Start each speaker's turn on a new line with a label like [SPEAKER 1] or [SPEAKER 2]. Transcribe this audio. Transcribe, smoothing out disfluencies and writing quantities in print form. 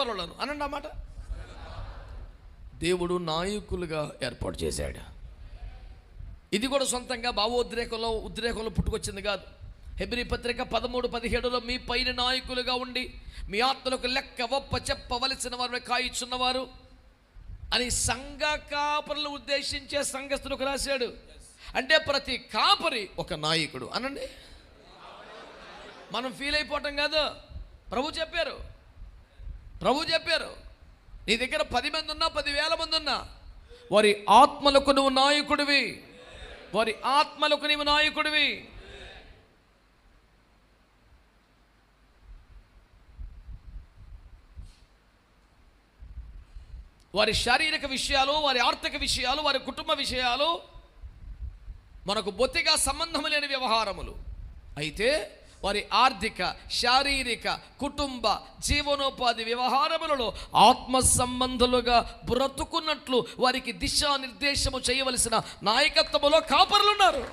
[SPEAKER 1] కాపరులను అనండి అన్నమాట. దేవుడు నాయకులుగా ఏర్పాటు చేశాడు. ఇది కూడా సొంతంగా ఉద్రేకంలో పుట్టుకొచ్చింది కాదు. హెబ్రీ పత్రిక 13:17 మీ పైన నాయకులుగా ఉండి మీ ఆత్మలకు లెక్క చెప్పవలసిన వారు కాయిచున్నవారు అని సంఘ కాపరులు ఉద్దేశించే సంఘస్థులకు రాశాడు. అంటే ప్రతి కాపరి ఒక నాయకుడు అనండి. మనం ఫీల్ అయిపోవటం కాదు, ప్రభు చెప్పారు. నీ దగ్గర 10 మంది ఉన్నా 10,000 మంది ఉన్నా వారి ఆత్మలకు నువ్వు నాయకుడివి. వారి శారీరక విషయాలు, వారి ఆర్థిక విషయాలు, వారి కుటుంబ విషయాలు మనకు బొత్తిగా సంబంధం లేని వ్యవహారములు. అయితే వారి ఆర్థిక, శారీరక, కుటుంబ, జీవనోపాధి వ్యవహారములలో ఆత్మ సంబంధులుగా బ్రతుకున్నట్లు వారికి దిశానిర్దేశము చేయవలసిన నాయకత్వములో కాపరులు ఉన్నారు.